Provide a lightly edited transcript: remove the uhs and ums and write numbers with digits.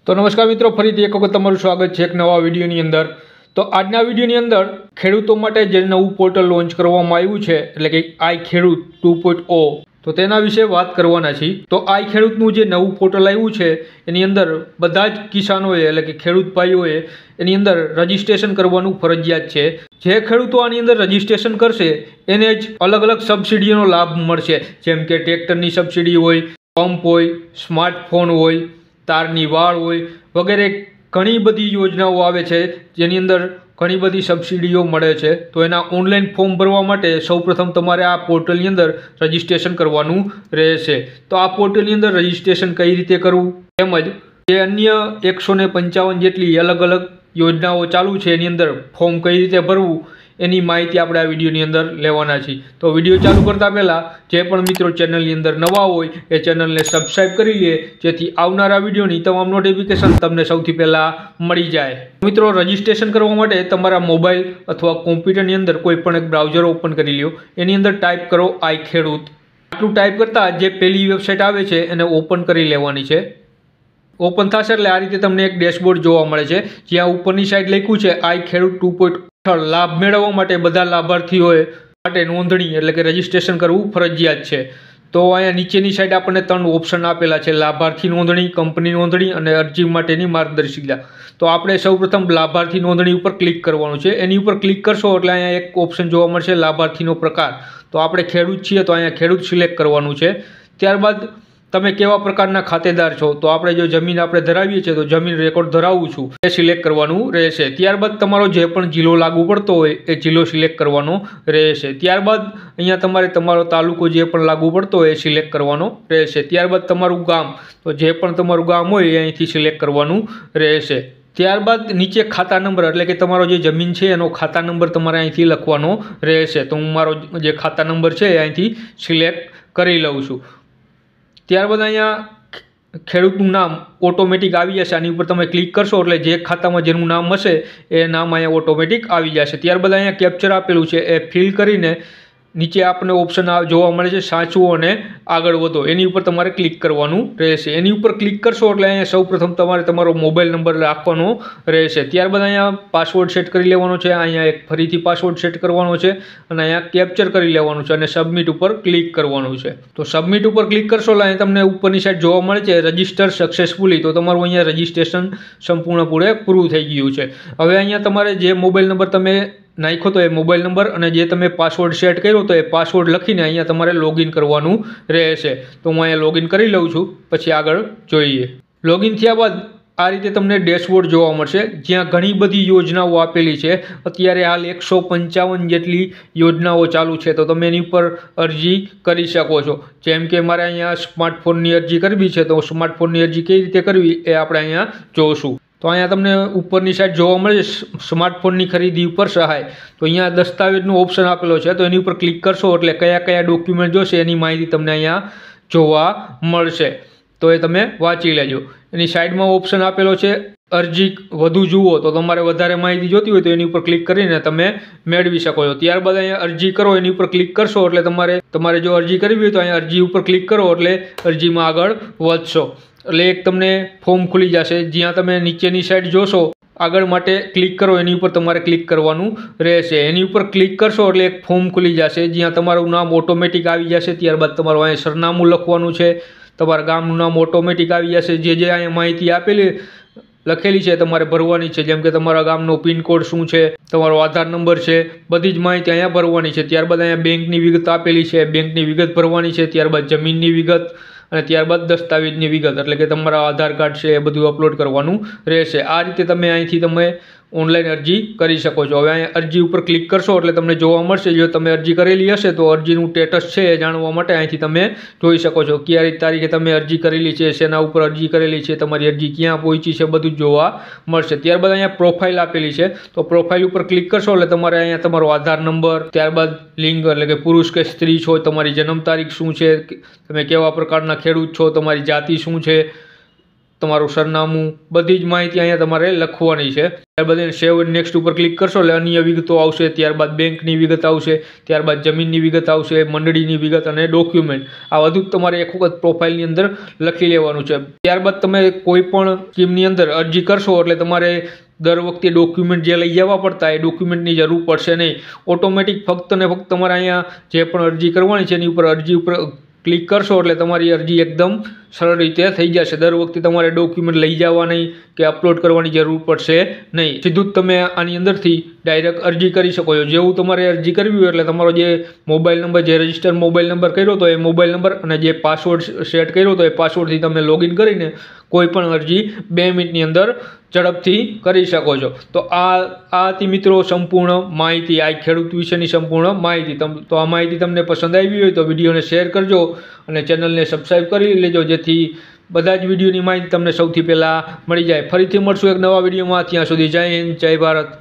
तो नमस्कार मित्रों, फरीथी एक वखत तमारुं स्वागत है एक नवा विडियोनी अंदर। तो आजना विडियोनी अंदर खेडूतो माटे जे नवुं पोर्टल लॉन्च करवामां आव्युं छे एटले के आई खेडूत 2.0 तो तेना विषे वात करवाना छीए। तो आई खेडूतनुं जे नवुं पोर्टल आव्युं छे एनी अंदर बधा ज किसानोए एटले के खेडूत भाईओए एनी अंदर रजिस्ट्रेशन करवानुं फरजियात छे। जे खेडूतो आनी अंदर रजिस्ट्रेशन करशे एने ज अलग अलग सब्सिडीओनो लाभ मळशे, जेम के ट्रेक्टरनी सब्सिडी होय, पंप होय, स्मार्टफोन होय, तारनी वाळ होय वगैरे घणी बधी योजनाओ आवे छे जेनी अंदर घणी बधी सब्सिडीओ मळे छे। तो एना ऑनलाइन फॉर्म भरवा माटे सौप्रथम तमारे आ पोर्ટલની અંદર રજિસ્ટ્રેશન કરવાનું રહેશે। તો આ પોર્ટલની અંદર રજિસ્ટ્રેશન કઈ રીતે કરવું તેમજ જે અન્ય 155 જેટલી અલગ અલગ યોજનાઓ ચાલુ છે એની અંદર ફોર્મ કઈ રીતે ભરવું એની માહિતી આપણે આ વિડીયોની અંદર લેવાના છીએ। તો વિડીયો ચાલુ કરતા પહેલા જે પણ મિત્રો ચેનલની અંદર નવા હોય એ ચેનલને સબસ્ક્રાઇબ કરી લે જેથી આવનારા વિડીયોની તમામ નોટિફિકેશન તમને સૌથી પહેલા મળી જાય। મિત્રો રજિસ્ટ્રેશન કરવા માટે તમારા મોબાઈલ અથવા કોમ્પ્યુટરની અંદર કોઈ પણ એક બ્રાઉઝર ઓપન કરી લ્યો, એની અંદર ટાઈપ કરો આઈ ખેડૂત। આટલું ટાઈપ કરતા જે પહેલી વેબસાઇટ આવે છે એને ઓપન કરી લેવાની છે। ઓપન થશે એટલે આ રીતે તમને એક ડેશબોર્ડ જોવા મળે છે જ્યાં ઉપરની સાઈડ લખ્યું છે આઈ ખેડૂત 2.0 લાભ મેળવવા માટે બધા લાભાર્થીઓએ માટે નોંધણી એટલે કે રજિસ્ટ્રેશન કરવું ફરજિયાત છે। તો અહીંયા નીચેની સાઈડ આપણને 3 ઓપ્શન આપેલા છે, લાભાર્થી નોંધણી, કંપની નોંધણી અને અરજી માટેની માર્ગદર્શિકા। તો આપણે સૌપ્રથમ લાભાર્થી નોંધણી ઉપર ક્લિક કરવાનું છે। એની ઉપર ક્લિક કરશો એટલે અહીંયા એક ઓપ્શન જોવા મળશે લાભાર્થીનો પ્રકાર। તો આપણે ખેડૂત છીએ તો અહીંયા ખેડૂત સિલેક્ટ કરવાનું છે। ત્યારબાદ તમે કેવા પ્રકારના ખાતેદાર છો, તો આપણે જો જમીન આપણે ધરાવીએ છીએ તો જમીન રેકોર્ડ ધરાવું છું એ સિલેક્ટ કરવાનું રહેશે। ત્યારબાદ તમારો જે પણ જિલ્લો લાગુ પડતો હોય એ જિલ્લો સિલેક્ટ કરવાનો રહેશે। ત્યારબાદ અહીંયા તમારે તમારો તાલુકો જે પણ લાગુ પડતો હોય એ સિલેક્ટ કરવાનો રહેશે। ત્યારબાદ તમારું ગામ, તો જે પણ તમારું ગામ હોય એ અહીંથી સિલેક્ટ કરવાનું રહેશે। ત્યારબાદ નીચે ખાતા નંબર એટલે કે તમારો જે જમીન છે એનો ખાતા નંબર તમારે અહીંથી લખવાનો રહેશે। તો હું મારો જે ખાતા નંબર છે એ અહીંથી સિલેક્ટ કરી લઉં છું। ત્યારબાદ અહીંયા ખેડૂતનું નામ ઓટોમેટિક આવી જશે। આની ઉપર તમે ક્લિક કરશો એટલે જે ખાતામાં જેનું નામ હશે એ નામ અહીંયા ઓટોમેટિક આવી જશે। ત્યારબાદ અહીંયા કેપ્ચર આપેલું છે એ ફિલ કરીને નીચે આપણને ઓપ્શન જોવા મળે છે સાચવું અને આગળ વધો, એની ઉપર તમારે ક્લિક કરવાનું રહેશે। એની ઉપર ક્લિક કરશો એટલે અહીંયા સૌપ્રથમ તમારે તમારો મોબાઈલ નંબર રાખવાનો રહેશે। ત્યારબાદ અહીંયા પાસવર્ડ સેટ કરી લેવાનો છે, અહીંયા એક ફરીથી પાસવર્ડ સેટ કરવાનો છે અને અહીંયા કેપ્ચર કરી લેવાનું છે અને સબમિટ ઉપર ક્લિક કરવાનું છે। તો સબમિટ ઉપર ક્લિક કરશો એટલે અહીંયા તમને ઉપરની સાઈડ જોવા મળે છે રજિસ્ટર સક્સેસફુલી। તો તમારું અહીંયા રજિસ્ટ્રેશન સંપૂર્ણપણે પૂરું થઈ ગયું છે। હવે અહીંયા તમારે જે મોબાઈલ નંબર તમે નાખ્યો તો એ મોબાઈલ નંબર અને જે તમે પાસવર્ડ સેટ કર્યો તો એ પાસવર્ડ લખીને અહીંયા તમારે લોગિન કરવાનું રહેશે। તો હું અહીંયા લોગિન કરી લઉં છું, પછી આગળ જોઈએ। લોગિન થયા બાદ આ રીતે તમને ડેશબોર્ડ જોવા મળશે જ્યાં ઘણી બધી યોજનાઓ આપેલી છે। અત્યારે હાલ 155 જેટલી યોજનાઓ ચાલુ છે, તો તમે એની ઉપર અરજી કરી શકો છો। જેમ કે મારે અહીંયા સ્માર્ટફોનની અરજી કરવી છે તો સ્માર્ટફોનની અરજી કઈ રીતે કરવી એ આપણે અહીંયા જોઈશું। તો અહીંયા તમને ઉપરની સાઈડ જોવા મળે સ્માર્ટફોનની ખરીદી ઉપર સહાય। તો અહીંયા દસ્તાવેજનો ઓપ્શન આપેલો છે, તો એની ઉપર ક્લિક કરશો એટલે કયા કયા ડોક્યુમેન્ટ જોશે એની માહિતી તમને અહીંયા જોવા મળશે। તો એ તમે વાંચી લેજો। એની સાઈડમાં ઓપ્શન આપેલો છે અરજી વધુ જુઓ, તો તમારે વધારે માહિતી જોતી હોય તો એની ઉપર ક્લિક કરીને તમે મેળવી શકો છો। ત્યારબાદ અહીંયા અરજી કરો એની ઉપર ક્લિક કરશો એટલે તમારે જો અરજી કરવી હોય તો અહીંયા અરજી ઉપર ક્લિક કરો એટલે અરજીમાં આગળ વધશો એટલે એક તમને ફોર્મ ખુલી જશે જ્યાં તમે નીચેની સાઈડ જોશો આગળ માટે ક્લિક કરો એની ઉપર તમારે ક્લિક કરવાનું રહેશે। એની ઉપર ક્લિક કરશો એટલે એક ફોર્મ ખુલી જશે જ્યાં તમારું નામ ઓટોમેટિક આવી જશે। ત્યારબાદ તમારું અહીંયા સરનામું લખવાનું છે, તમારા ગામનું નામ ઓટોમેટિક આવી જશે। જે અહીંયા માહિતી આપેલી લખેલી છે તમારે ભરવાની છે, જેમ કે તમારા ગામનો પિનકોડ શું છે, તમારો આધાર નંબર છે, બધી જ માહિતી અહીંયા ભરવાની છે। ત્યારબાદ અહીંયા બેંકની વિગત આપેલી છે, બેંકની વિગત ભરવાની છે। ત્યારબાદ જમીનની વિગત અને ત્યારબાદ દસ્તાવેજની વિગત એટલે કે તમારા આધાર કાર્ડ છે એ બધું અપલોડ કરવાનું રહેશે। આ રીતે તમે અહીંથી તમે ઓનલાઈન અરજી કરી શકો છો। હવે અહીંયા અરજી ઉપર ક્લિક કરશો એટલે તમને જોવા મળશે જો તમે અરજી કરેલી હશે તો અરજીનું સ્ટેટસ છે એ જાણવા માટે અહીંથી તમે જોઈ શકો છો કઈ તારીખે તમે અરજી કરેલી છે, શેના ઉપર અરજી કરેલી છે, તમારી અરજી ક્યાં પહોંચી છે, બધું જોવા મળશે। ત્યારબાદ અહીંયા પ્રોફાઇલ આપેલી છે, તો પ્રોફાઇલ ઉપર ક્લિક કરશો એટલે તમારે અહીંયા તમારો આધાર નંબર, ત્યારબાદ લિંગ એટલે કે પુરુષ કે સ્ત્રી છો, તમારી જન્મ તારીખ શું છે, તમે કેવા પ્રકારના ખેડૂત છો, તમારી જાતિ શું છે, તમારું સરનામું, બધી જ માહિતી અહીંયા તમારે લખવાની છે. ત્યારબાદ એને સેવ એન્ડ નેક્સ્ટ ઉપર ક્લિક કરશો એટલે અન્ય વિગતો આવશે. ત્યારબાદ બેંકની વિગત આવશે, ત્યારબાદ જમીનની વિગત આવશે, મંડળીની વિગત અને ડોક્યુમેન્ટ. આ બધું જ તમારે એક વખત પ્રોફાઇલની અંદર લખી લેવાનું છે. ત્યારબાદ તમે કોઈ પણ સ્કીમની અંદર અરજી કરશો એટલે તમારે દર વખતે ડોક્યુમેન્ટ જે લઈ જવા પડતા એ ડોક્યુમેન્ટની જરૂર પડશે નહીં. ઓટોમેટિક ફક્ત ને ફક્ત તમારે અહીંયા જે પણ અરજી કરવાની છે એની ઉપર અરજી ઉપર ક્લિક કરશો એટલે તમારી અરજી એકદમ સરળ રીતે થઈ જશે. દર વખતે તમારે ડોક્યુમેન્ટ લઈ જવા નહીં કે અપલોડ કરવાની જરૂર પડશે નહીં. સીધું જ તમે આની અંદરથી ડાયરેક્ટ અરજી કરી શકો છો. જેવું તમારે અરજી કરવી હોય એટલે તમારો જે મોબાઈલ નંબર, જે રજિસ્ટર મોબાઈલ નંબર કર્યો હતો એ મોબાઈલ નંબર અને જે પાસવર્ડ સેટ કર્યો હતો એ પાસવર્ડથી તમે લોગિન કરીને કોઈ પણ અરજી 2 મિનિટની અંદર ઝડપથી કરી શકો છો. તો આ હતી મિત્રો સંપૂર્ણ માહિતી, આ ખેડૂત વિશેની સંપૂર્ણ માહિતી. તો આ માહિતી તમને પસંદ આવી હોય તો વિડીયોને શેર કરજો અને ચેનલને સબસ્ક્રાઈબ કરી લેજો, જેથી બધા જ વિડીયોની માહિતી તમને સૌથી પહેલાં મળી જાય. ફરીથી મળશું એક નવા વિડીયોમાં. ત્યાં સુધી જય હિન્દ, જય ભારત.